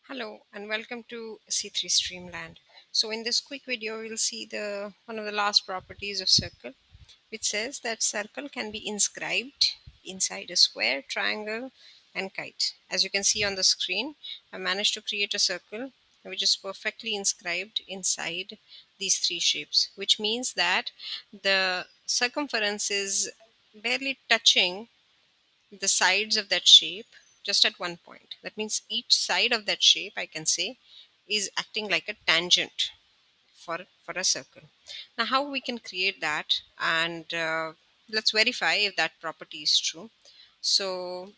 Hello and welcome to C3 Streamland. So in this quick video we'll see the one of the last properties of circle, which says that circle can be inscribed inside a square, triangle and kite. As you can see on the screen, I managed to create a circle which is perfectly inscribed inside these three shapes, which means that the circumference is barely touching the sides of that shape just at one point. That means each side of that shape, I can say, is acting like a tangent for a circle. Now, how we can create that, and let's verify if that property is true. So,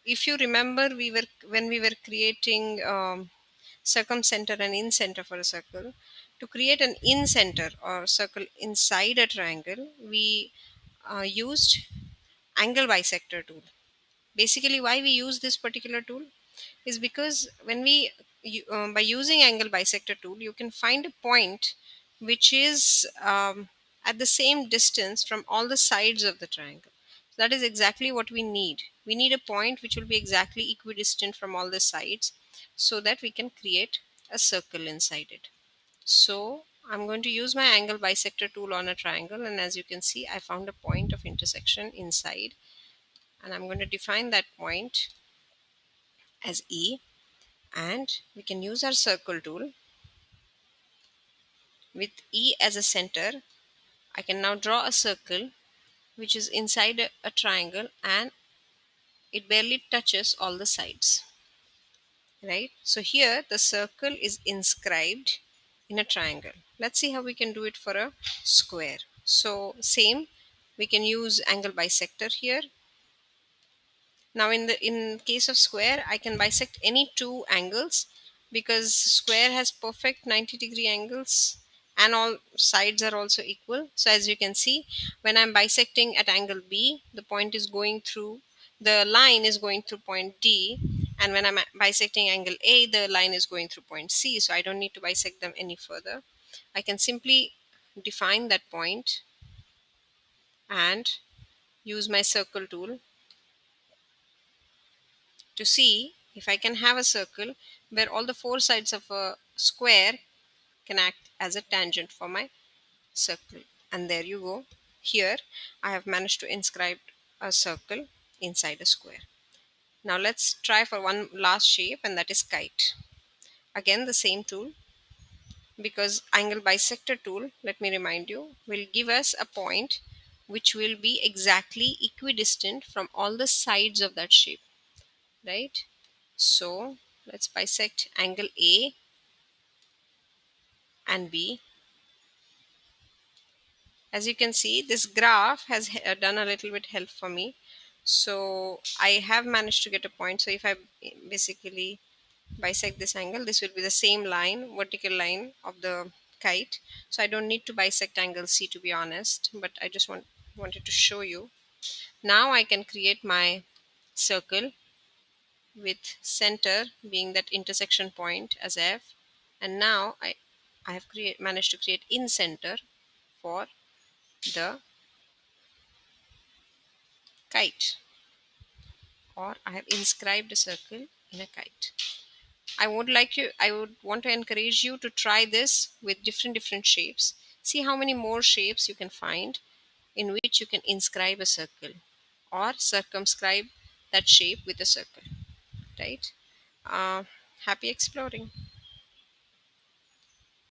if you remember, when we were creating circumcenter and incenter for a circle. To create an incenter or circle inside a triangle, we used angle bisector tool. Basically, why we use this particular tool is because when by using angle bisector tool, you can find a point which is at the same distance from all the sides of the triangle. So that is exactly what we need. We need a point which will be exactly equidistant from all the sides so that we can create a circle inside it. So I'm going to use my angle bisector tool on a triangle, and as you can see, I found a point of intersection inside, and I'm going to define that point as E, and we can use our circle tool. With E as a center, I can now draw a circle which is inside a triangle, and it barely touches all the sides, right? So here the circle is inscribed in a triangle. Let's see how we can do it for a square. So same, we can use angle bisector here. Now in case of square, I can bisect any two angles because square has perfect 90-degree angles and all sides are also equal. So as you can see, when I'm bisecting at angle B, the line is going through point D, and when I'm bisecting angle A, the line is going through point C. So I don't need to bisect them any further. I can simply define that point and use my circle tool to see if I can have a circle where all the four sides of a square can act as a tangent for my circle. And there you go. Here I have managed to inscribe a circle inside a square. Now let's try for one last shape, and that is kite. Again the same tool, because angle bisector tool, let me remind you, will give us a point which will be exactly equidistant from all the sides of that shape, right? So let's bisect angle A and B. As you can see, this graph has done a little bit help for me. So I have managed to get a point. So if I basically bisect this angle, this will be the same line, vertical line of the kite. So I don't need to bisect angle C, to be honest, but I just wanted to show you. Now I can create my circle with center being that intersection point as F, and now I have managed to create in center for the kite, or I have inscribed a circle in a kite. I would want to encourage you to try this with different shapes. See how many more shapes you can find in which you can inscribe a circle or circumscribe that shape with a circle, right? uh, Happy exploring.